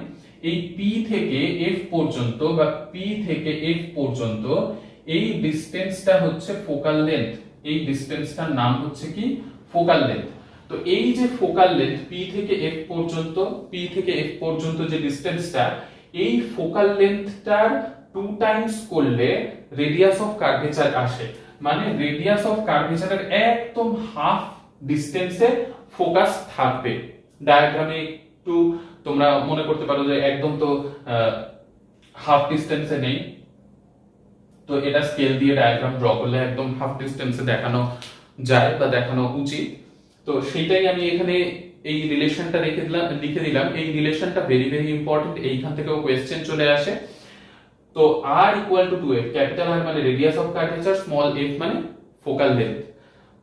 এই p থেকে f পর্যন্ত বা p থেকে f পর্যন্ত এই ডিসটেন্সটা হচ্ছে ফোকাল লেন্থ, এই ডিসটেন্সটার নাম হচ্ছে কি ফোকাল লেন্থ। তো এই যে ফোকাল লেন্থ p থেকে f পর্যন্ত, p থেকে f পর্যন্ত যে ডিসটেন্সটা, এই ফোকাল লেন্থটার 2 টাইমস করলে রেডিয়াস অফ কার্ভেচার আসে। মানে রেডিয়াস অফ কার্ভেচারের একদম হাফ ডিসটেন্সে ফোকাস থাকবে। ডায়াগ্রামে একটু তোমরা মনে করতে পারো যে একদম তো হাফ ডিসটেন্সে নেই, তো এটা স্কেল দিয়ে ডায়াগ্রাম ড্র করলে একদম হাফ ডিসটেন্সে দেখানো যায় বা দেখানো উচিত। তো সেইটাই আমি এখানে এই রিলেশনটা লিখে দিলাম। এই রিলেশনটা ভেরি ভেরি ইম্পর্টেন্ট, এইখান থেকেও কোয়েশ্চেন চলে আসে। তো r equal to 2f, capital R মানে radius of curvature, small f মানে ফোকাল লেন্থ।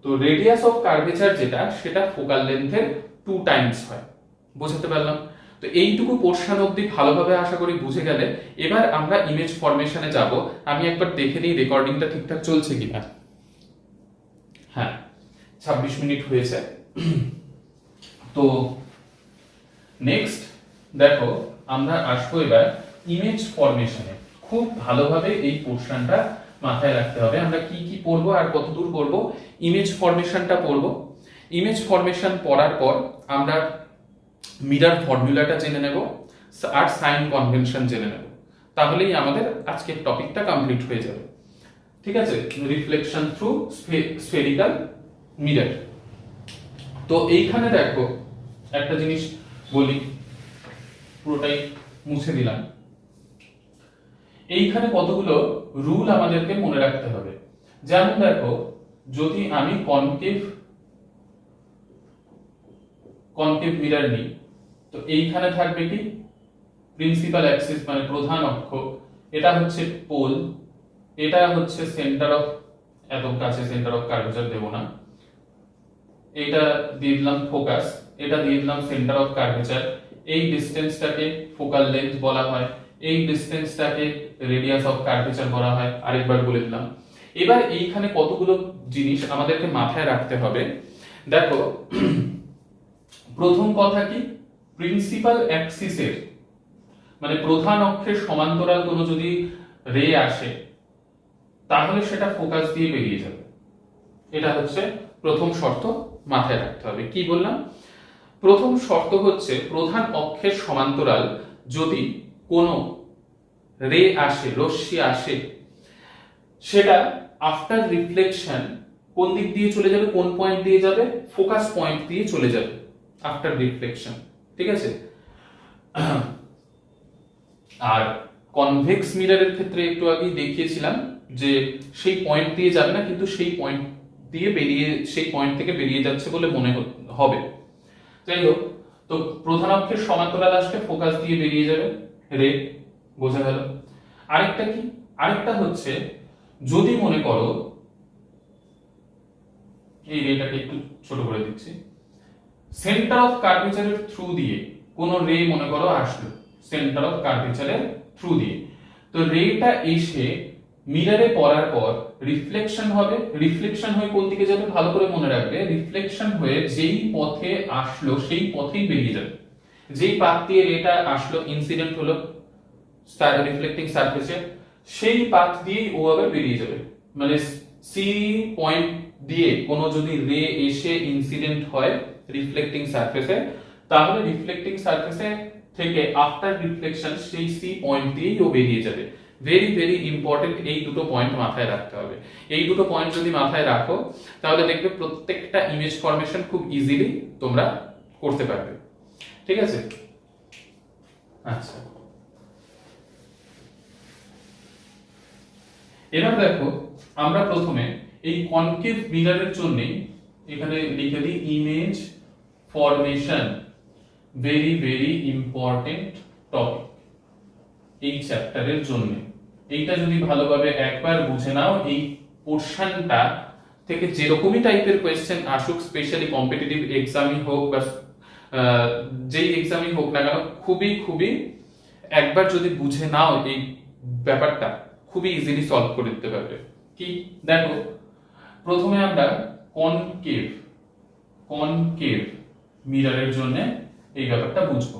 তো রেডিয়াস অফ কার্ভেচার যেটা, সেটা ফোকাল লেন্থের 2 টাইমস হয়। বুঝতে পারলাম? তো এইটুকু পোরশন অবধি ভালোভাবে আশা করি বুঝে গেলে। এবার আমরা ইমেজ ফরমেশনে যাব। আমি একবার দেখে নিই রেকর্ডিংটা ঠিকঠাক চলছে কিনা। হ্যাঁ, 26 মিনিট হয়েছে। তো নেক্সট দেখো, আমরা আসবো এবার ইমেজ ফরমেশনে। খুব ভালোভাবে এই পোরশনটা মাথায় রাখতে হবে। আমরা কি কি পড়বো আর কতদূর পড়বো? ইমেজ ফরমেশনটা পড়বো। ইমেজ ফরমেশন পড়ার পর আমরা মিরর ফর্মুলাটা জেনে নেব আর সাইন কনভেনশন জেনে নেব। তাহলেই আমাদের আজকের টপিকটা কমপ্লিট হয়ে যাবে। ঠিক আছে? Reflection through spherical mirror. তো এইখানে দেখো একটা জিনিস বলি, পুরোটাই মুছে দিলাম। এইখানে কতগুলো রুল আমাদেরকে মনে রাখতে হবে। যেমন দেখো, যদি আমি কনকেভ মিরর নিই, তো এইখানে থাকবে কি প্রিন্সিপাল অ্যাক্সিস মানে প্রধান অক্ষ, এটা হচ্ছে পোল, এটা হচ্ছে সেন্টার অফ, এত কাছে সেন্টার অফ কার্ভেচার দেব না, এটা দিয়ে দিলাম ফোকাস, এটা দিয়ে দিলাম সেন্টার অফ কার্ভেচার। এই ডিসটেন্সটাকে ফোকাল লেন্থ বলা হয়, এই ডিসটেন্সটাকে রেডিয়াস অফ কার্ভেচার বলা হয়। আরেকবার বলে দিলাম। এবার এইখানে কতগুলো জিনিস আমাদেরকে মাথায় রাখতে হবে। দেখো, প্রথম কথা কি, প্রিন্সিপাল অ্যাক্সিসের মানে প্রধান অক্ষের সমান্তরাল কোনো যদি রে আসে, তাহলে সেটা ফোকাস দিয়ে বেরিয়ে যাবে। এটা হচ্ছে প্রথম শর্ত, মাথায় রাখতে হবে। কি বললাম? প্রথম শর্ত হচ্ছে প্রধান অক্ষের সমান্তরাল যদি কোনো রে আসে, রশ্মি আসে, সেটা আফটার রিফ্লেকশন কোন দিক দিয়ে চলে যাবে, কোন পয়েন্ট দিয়ে যাবে? ফোকাস পয়েন্ট দিয়ে চলে যাবে আফটার রিফ্লেকশন। ঠিক আছে? আর কনভেক্স মিররের ক্ষেত্রে একটু আগেই দেখিয়েছিলাম যে সেই পয়েন্ট দিয়ে যাবে না, কিন্তু সেই পয়েন্ট দিয়ে বেরিয়ে, সেই পয়েন্ট থেকে বেরিয়ে যাচ্ছে বলে মনে হবে। যাই হোক, তো প্রধান অক্ষের সমান্তরাল আসলে ফোকাস দিয়ে বেরিয়ে যাবে রে, বোঝা গেল? আরেকটা কি, আরেকটা হচ্ছে যদি মনে করো, এই রেটাকে একটু ছোট করে দিচ্ছি, সেন্টার অফ কার্ভেচারের থ্রু দিয়ে কোন রে মনে করো আসলো, সেন্টার অফ কার্ভেচারের থ্রু দিয়ে, তো রেটা এসে মিররে পড়ার পর রিফ্লেকশন হবে। রিফ্লেকশন হয়ে কোন দিকে যাবে ভালো করে মনে রাখবে, রিফ্লেকশন হয়ে যেই পথে আসলো সেই পথেই বেরিয়ে যাবে। যেই পাথ দিয়ে রেটা আসলো, ইনসিডেন্ট হলো রিফ্লেক্টিং সারফেসে, সেই পাথ দিয়েই ও আবার বেরিয়ে যাবে। মানে সি পয়েন্ট দিয়ে কোনো যদি রে এসে ইনসিডেন্ট হয় রিফ্লেক্টিং সারফেসে, তাহলে রিফ্লেক্টিং সারফেসে থেকে আফটার রিফ্লেকশন সেই সি পয়েন্ট দিয়েই ও বেরিয়ে যাবে। ভেরি ভেরি ইম্পর্টেন্ট, এই দুটো পয়েন্ট মাথায় রাখতে হবে। এই দুটো পয়েন্ট যদি মাথায় রাখো, তাহলে দেখবে প্রত্যেকটা ইমেজ ফরমেশন খুব ইজিলি তোমরা করতে পারবে। ঠিক আছে? আচ্ছা, এবার দেখো, আমরা প্রথমে এই কনকেভ মিররের জন্য এখানে লিখে দিই image formation, very very important topic এই চ্যাপ্টারের জন্য। এইটা যদি ভালোভাবে একবার বুঝে নাও, এই পোরশনটা থেকে যেরকমই টাইপের কোয়েশ্চেন আসুক, স্পেশালি কম্পিটিটিভ এক্সামই হোক বা যেই এক্সামই হোক না কেন খুবই খুবই একবার যদি বুঝে নাও এই ব্যাপারটা খুবই ইজিলি সলভ করে দিতে পারবে। কি দেখো, প্রথমে আমরা কনকেভ কনকেভ মিররের জন্য এই ব্যাপারটা বুঝবো।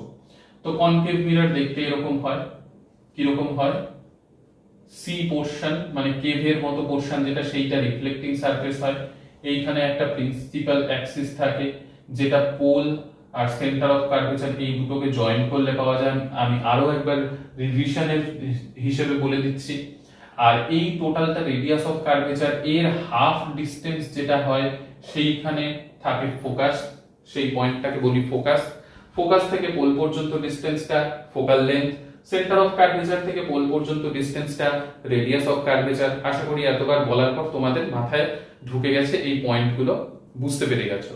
তো কনকেভ মিরর দেখতে এরকম হয়। কিরকম হয়? সি পোর্শন মানে কেভের মতো পোর্শন যেটা, সেইটা রিফ্লেক্টিং সারফেস হয়। এইখানে একটা প্রিন্সিপাল অ্যাক্সিস থাকে যেটা পোল আর সেন্টার অফ কার্ভেচার এই দুটোকে জয়েন করলে পাওয়া যায়। আমি আরো একবার রিভিশনের হিসেবে বলে দিচ্ছি। আর এই টোটালটা রেডিয়াস অফ কার্ভেচার এর হাফ ডিসটেন্স যেটা হয় সেইখানে থাকে ফোকাস, সেই পয়েন্টটাকে বলি ফোকাস। ফোকাস থেকে পোল পর্যন্ত ডিসটেন্সটা focal length, centre of curvature থেকে পোল পর্যন্ত ডিসটেন্সটা রেডিয়াস অফ কার্ভেচার। আশা করি এতবার বলার পর তোমাদের মাথায় ঢুকে গেছে, এই পয়েন্টগুলো বুঝতে পেরে গেছো।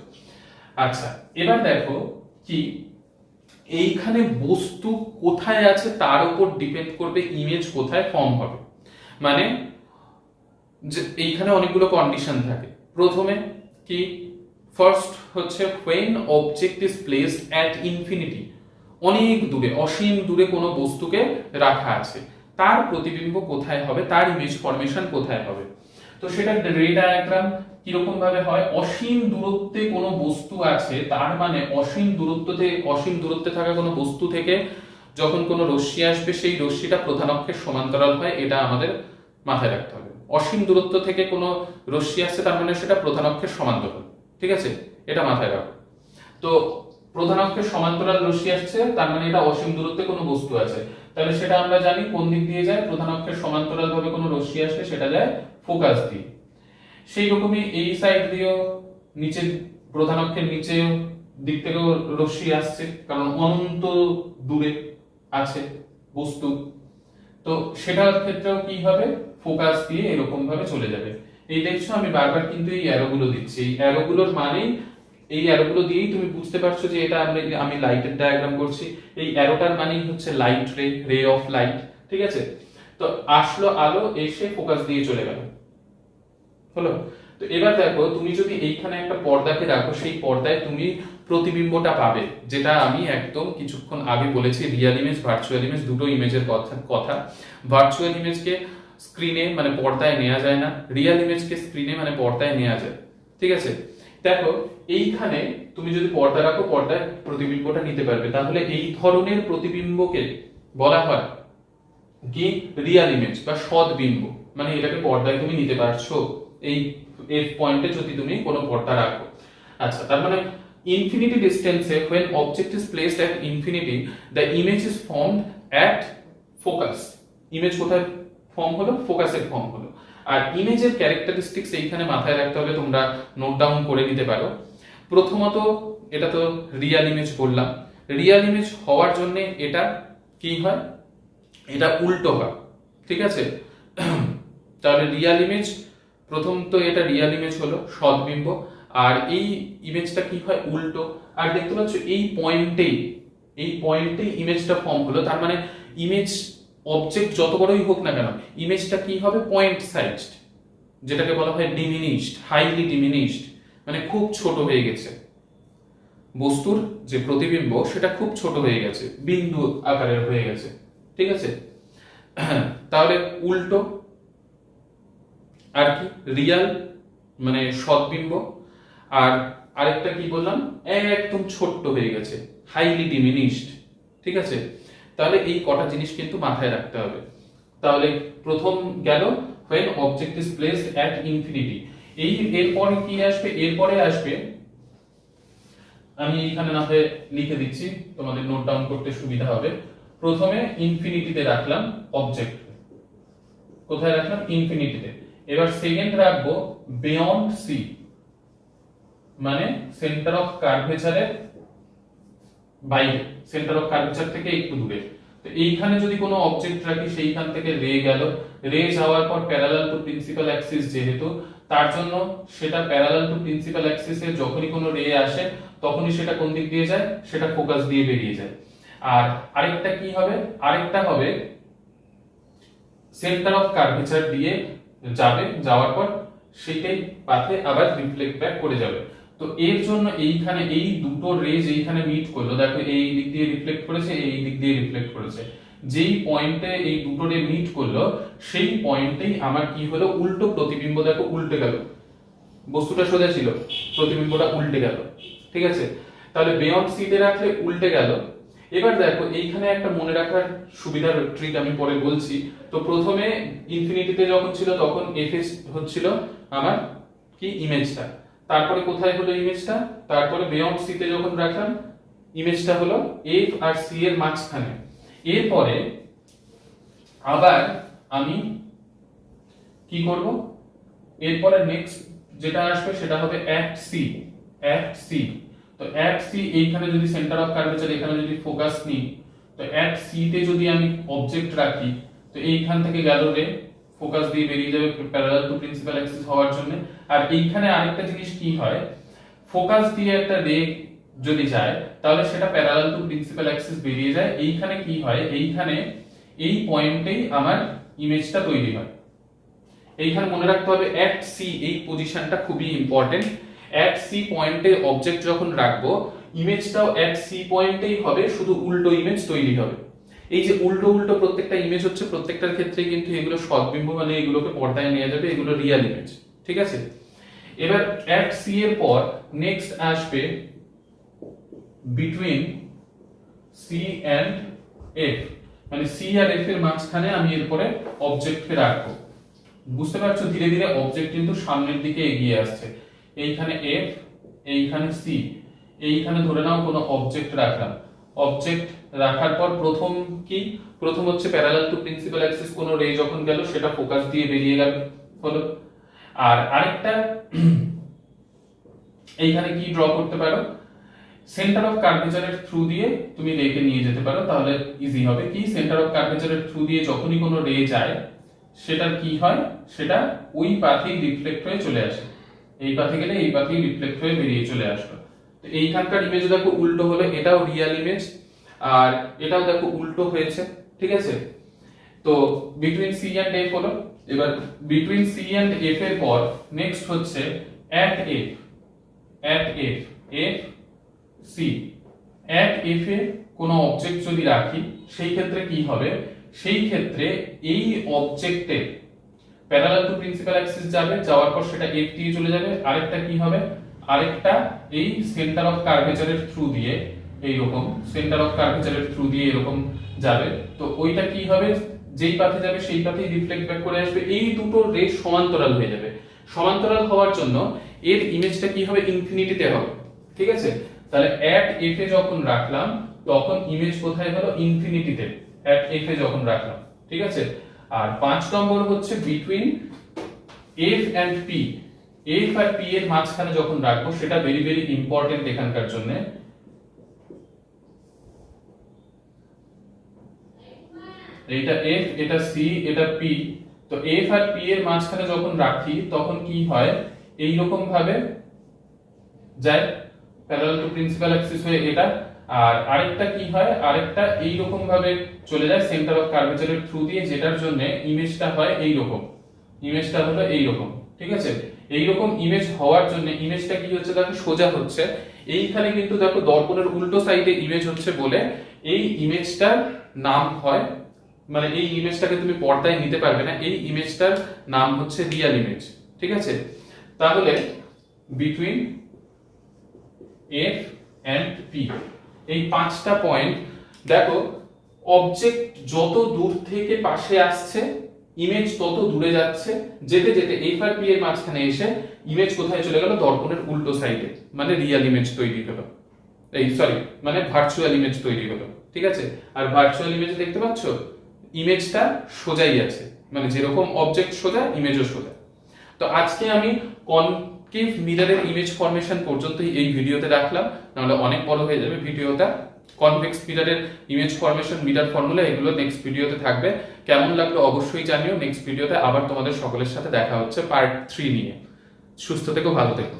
আচ্ছা, এবার দেখো কি এইখানে বস্তু কোথায় আছে তার উপর ডিপেন্ড করবে ইমেজ কোথায় ফর্ম হবে। মানে যে এইখানে অনেকগুলো কন্ডিশন থাকে। প্রথমে কি, ফার্স্ট হচ্ছে when object is placed at infinity, অনেক দূরে অসীম দূরে কোনো বস্তুকে রাখা আছে, তার প্রতিবিম্ব কোথায় হবে, তার ইমেজ ফরমেশন কোথায় হবে। তো সেটা রে ডায়াগ্রাম কিরকম ভাবে হয়, অসীম দূরত্বে কোনো বস্তু আছে তার মানে অসীম দূরত্বে থাকা কোনো বস্তু থেকে যখন কোনো রশ্মি আসবে সেই রশ্মিটা প্রধান অক্ষের সমান্তরাল হয়, এটা আমাদের মাথায় রাখতে হবে। অসীম দূরত্ব থেকে কোনো রশ্মি আসছে তার মানে সেটা প্রধান অক্ষের সমান্তরাল, ঠিক আছে, এটা মাথায় রাখো। তো প্রধান অক্ষের সমান্তরাল রশ্মি আসছে তার মানে এটা অসীম দূরত্বে কোনো বস্তু আছে, তাহলে সেটা আমরা জানি কোন দিক দিয়ে যায়, প্রধান অক্ষের সমান্তরাল ভাবে কোনো রশ্মি আসলে সেটা যায় ফোকাস দিয়ে। সেই রকমই এই সাইড দিয়েও নিচে প্রধান অক্ষের নিচে দিক থেকেও রশ্মি আসছে, কারণ অনন্ত দূরে আছে বস্তু। তো সেটার ক্ষেত্রেও কি হবে, ফোকাস দিয়ে এরকম ভাবে চলে যাবে। এই দেখছো আমি বারবার কিন্তু এই অ্যারোগুলো দিচ্ছি, এই অ্যারোগুলোর মানে এই অ্যারোগুলো দিয়েই তুমি বুঝতে পারছো যে এটা আমি লাইটের ডায়াগ্রাম করছি। এই অ্যারোটার মানেই হচ্ছে লাইট রে অফ লাইট, ঠিক আছে। তো আসলো আলো, এসে ফোকাস দিয়ে চলে গেল, হলো। তো এবার দেখো, তুমি যদি এইখানে একটা পর্দাকে রাখো, সেই পর্দায় তুমি প্রতিবিম্বটা পাবে, যেটা আমি একদম কিছুক্ষণ আগে বলেছি। রিয়েল ইমেজ ভার্চুয়াল ইমেজ দুটো ইমেজের কথা। ভার্চুয়াল ইমেজকে স্ক্রিনে মানে পর্দায় নেওয়া যায় না, রিয়েল ইমেজকে স্ক্রিনে মানে পর্দায় নেওয়া যায়, ঠিক আছে। দেখো এইখানে তুমি যদি পর্দা রাখো, পর্দায় প্রতিবিম্বটা নিতে পারবে, তাহলে এই ধরনের প্রতিবিম্বকে বলা হয় কি রিয়েল ইমেজ বা সদ্বিম্ব। মানে এটাকে পর্দায় তুমি নিতে পারছো এই এফ পয়েন্টে যদি তুমি কোনো পর্দা রাখো। আচ্ছা, তার মানে infinity ডিস্টেন্সে when object is placed at infinity the image is formed at focus। Image কোথায় ফর্ম হলো, ফোকাসের ফর্ম হলো। আর ইমেজের ক্যারেক্টারিস্টিক্স এইখানে মাথায় রাখতে হবে, তোমরা নোট ডাউন করে নিতে পারো। প্রথমত এটা তো রিয়েল ইমেজ বললাম, রিয়েল ইমেজ হওয়ার জন্য এটা কি হয়, এটা উল্টো হয়, ঠিক আছে। তাহলে রিয়েল ইমেজ, প্রথম তো এটা রিয়েল ইমেজ হলো সদ্বিম্ব, আর এই ইমেজটা কি হয় উল্টো। আর দেখতে পাচ্ছ এই পয়েন্টেই ইমেজটা ফর্ম হলো, তার মানে ইমেজ অবজেক্ট যত বড়ই হোক না কেন ইমেজটা কি হবে পয়েন্ট সাইজড, যেটাকে বলা হয় ডিমিনিশড, হাইলি ডিমিনিশড, মানে খুব ছোট হয়ে গেছে বস্তুর যে প্রতিবিম্ব সেটা খুব ছোট হয়ে গেছে, বিন্দু আকারের হয়ে গেছে, ঠিক আছে। তাহলে উল্টো আর কি রিয়াল মানে সদ্বিম্ব, আর আরেকটা কি বললাম একদম ছোট্ট হয়ে গেছে, হাইলি ডিমিনিশড, ঠিক আছে। তাহলে এই কটা জিনিস কিন্তু মাথায় রাখতে হবে। তাহলে প্রথম গেল when object is placed at infinity। এই এরপরে কি আসবে, এরপরে আসবে আমি এখানে না হয় লিখে দিচ্ছি, তোমাদের নোট ডাউন করতে সুবিধা হবে। প্রথমে ইনফিনিটিতে রাখলাম অবজেক্ট, কোথায় রাখলাম ইনফিনিটিতে। এবার সেকেন্ড রাখবো বিয়ন্ড সি, মানে সেন্টার অফ কার্ভেচারের বাইরে, সেন্টার অফ কার্ভেচার থেকে একটু দূরে। তো এইখানে যদি কোনো অবজেক্ট রাখি সেইখান থেকে রে গেল, রে যাওয়ার পর প্যারালাল টু প্রিন্সিপাল অ্যাক্সিস, যেহেতু তার জন্য সেটা প্যারালাল টু প্রিন্সিপাল অ্যাক্সিসে যখনই কোনো রে আসে তখনই সেটা কোন দিক দিয়ে যায়, সেটা ফোকাস দিয়ে বেরিয়ে যায়। আর আরেকটা কি হবে, আরেকটা হবে সেন্টার অফ কার্ভেচার দিয়ে যাবে, যাওয়ার পর সেটাই পাথে আবার রিফ্লেক্ট ব্যাক করে যাবে। তো এর জন্য এইখানে এই দুটো রেজ এইখানে মিট করলো, দেখো এই দিক দিয়ে রিফ্লেক্ট করেছে, এই দিক দিয়ে রিফ্লেক্ট করেছে, যেই পয়েন্টে এই দুটো রে মিট করলো সেই পয়েন্টেই আমার কি হলো, উল্টো প্রতিবিম্ব দেখো উল্টে গেল, বস্তুটা সোজা ছিল, প্রতিবিম্বটা উল্টে গেল। ঠিক আছে, তাহলে বিয়ন্ড সিতে রাখলে উল্টে গেল। এবার দেখো এইখানে একটা মনে রাখার সুবিধার ট্রিক আমি পরে বলছি। তো প্রথমে ইনফিনিটিতে যখন ছিল তখন এফ এস হচ্ছিল আমার কি ইমেজটা, তারপরে কোথায় হলো ইমেজটা, তারপরে বিয়ন্ড সিতে যখন রাখলাম ইমেজটা হলো এফ আর সি এর মাঝখানে। এরপরে আবার আমি কি করব, এরপরে নেক্সট যেটা আসবে সেটা হবে অ্যাট সি, অ্যাট সি। তো অ্যাট সি এইখানে যদি সেন্টার অফ কার্ভেচার এখানে যদি ফোকাস নিই, তো অ্যাট সি তে যদি আমি অবজেক্ট রাখি, তো এইখান থেকে গেল রে, ফোকাস দিয়ে বেরিয়ে যাবে প্যারালাল টু প্রিন্সিপাল অ্যাক্সিস হওয়ার জন্য। আর এইখানে আরেকটা জিনিস কি হয়, ফোকাস দিয়ে একটা রে যদি যায় তাহলে সেটা প্যারালাল টু প্রিন্সিপাল অ্যাক্সিস বেরিয়ে যায়। এইখানে কি হয়, এইখানে এই পয়েন্টেই আমার ইমেজটা তৈরি হয়। এইখানে মনে রাখতে হবে অ্যাট সি, এই পজিশনটা খুবই ইম্পর্টেন্ট। অ্যাট সি পয়েন্টে অবজেক্ট যখন রাখবো ইমেজটাও অ্যাট সি পয়েন্টেই হবে, শুধু উল্টো ইমেজ তৈরি হবে। এই যে উল্টো উল্টো প্রত্যেকটা ইমেজ হচ্ছে, প্রত্যেকটার ক্ষেত্রে কিন্তু এগুলো সদ্বিম্ব, মানে এগুলোকে পর্দায় নিয়ে যাবে, এগুলো রিয়েল ইমেজ। ঠিক আছে, এবার অ্যাট সি এর পর নেক্সট আসবে বিটুইন সি এন্ড এফ, মানে সি আর এফ এর মাঝখানে আমি এরপরে অবজেক্টকে রাখবো। বুঝতে পারছো, ধীরে ধীরে অবজেক্ট কিন্তু সামনের দিকে এগিয়ে আসছে। এইখানে এফ, এইখানে সি, এইখানে ধরে নাও কোনো অবজেক্ট রাখলাম। অবজেক্ট রাখার পর প্রথম কি, প্রথম হচ্ছে প্যারালাল টু প্রিন্সিপাল অ্যাক্সিস কোনো রে যখন গেল সেটা ফোকাস দিয়ে বেরিয়ে গেল হলো। আর আরেকটা এইখানে কি ড্র করতে পারো, সেন্টার অফ কার্ভেচারের থ্রু দিয়ে তুমি রেকে নিয়ে যেতে পারো, তাহলে ইজি হবে। কি, সেন্টার অফ কার্ভেচারের থ্রু দিয়ে যখনই কোনো রে যায় সেটার কি হয়, সেটা ওই পাথেই রিফ্লেক্ট হয়ে চলে আসে। এই পাথে গেলে এই পাথেই রিফ্লেক্ট হয়ে বেরিয়ে চলে আসলো। তো এইখানকার ইমেজ দেখো উল্টো হলো, এটাও রিয়েল ইমেজ আর এটাও দেখো উল্টো হয়েছে। ঠিক আছে, তো বিটুইন সি এন্ড এফ হলো। এবার বিটুইন সি এন্ড এফ এর পর নেক্সট হচ্ছে at F, at F, F C. At F এ কোনো অবজেক্ট যদি রাখি সেই ক্ষেত্রে কি হবে, সেই ক্ষেত্রে এই অবজেক্টে প্যারালাল টু প্রিন্সিপাল অ্যাক্সিস যাবে, যাওয়ার পর সেটা এফ দিয়ে চলে যাবে। আরেকটা কি হবে, আরেকটা এই সেন্টার অফ কার্ভেচারের থ্রু দিয়ে এইরকম, সেন্টার অফ কার্ভেচারের থ্রু দিয়ে এরকম যাবে। তো ওইটা কি হবে, যেই পাথে যাবে সেই পাথেই রিফ্লেক্ট ব্যাক করে আসবে। এই দুটো রে সমান্তরাল হয়ে যাবে। সমান্তরাল হওয়ার জন্য এর ইমেজটা কি হবে, ইনফিনিটিতে হবে। ঠিক আছে, তাহলে অ্যাট এফ এ যখন রাখলাম তখন ইমেজ কোথায় হলো, ইনফিনিটিতে, অ্যাট এফ এ যখন রাখলাম। ঠিক আছে, আর 5 নম্বর হচ্ছে between F and P, F আর পি এর মাঝখানে যখন রাখবো সেটা ভেরি ভেরি ইম্পর্টেন্ট এখানকার জন্য। এইটা এফ, এটা সি, এটা পি। তো এফ আর পি এর মাঝখানে যখন রাখি তখন কি হয়, এই রকম ভাবে যায় প্যারালাল টু প্রিন্সিপাল অ্যাক্সিস হয়ে এটা। আর আরেকটা কি হয়, আরেকটা এই রকম ভাবে চলে যায় সেন্টার অফ কার্ভেচারের থ্রু দিয়ে, যেটার জন্য ইমেজটা হয় এই রকম, ইমেজটা হলো এই রকম। ঠিক আছে, এই রকম ইমেজ হওয়ার জন্য ইমেজটা কি হচ্ছে, দেখো সোজা হচ্ছে। এইখানে কিন্তু দেখো দর্পণের উল্টো সাইডে ইমেজ হচ্ছে বলে এই ইমেজটার নাম হয়, মানে এই ইমেজটাকে তুমি পর্দায় নিতে পারবে না, এই ইমেজটার নাম হচ্ছে রিয়েল ইমেজ। ঠিক আছে, তাহলে বিটুইন এফ এন্ড পি এই 5টা পয়েন্ট। দেখো অবজেক্ট যত দূর থেকে পাশে আসছে ইমেজ তত দূরে যাচ্ছে, যেতে যেতে এফ আর পি এর মাঝখানে এসে ইমেজ কোথায় চলে গেল, দর্পণের উল্টো সাইডে, মানে রিয়েল ইমেজ তৈরি হলো, এই সরি মানে ভার্চুয়াল ইমেজ তৈরি হলো। ঠিক আছে, আর ভার্চুয়াল ইমেজ দেখতে পাচ্ছ ইমেজটা সোজাই আছে, মানে যেরকম অবজেক্ট সোজা ইমেজও সোজা। তো আজকে আমি কনকেভ মিররের ইমেজ ফরমেশন পর্যন্তই এই ভিডিওতে রাখলাম, নাহলে অনেক বড় হয়ে যাবে ভিডিওটা। কনভেক্স মিররের ইমেজ ফরমেশন, মিরর ফর্মুলা, এগুলো নেক্সট ভিডিওতে থাকবে। কেমন লাগলো অবশ্যই জানিও। নেক্সট ভিডিওতে আবার তোমাদের সকলের সাথে দেখা হচ্ছে পার্ট 3 নিয়ে। সুস্থ থেকো, ভালো থেকো।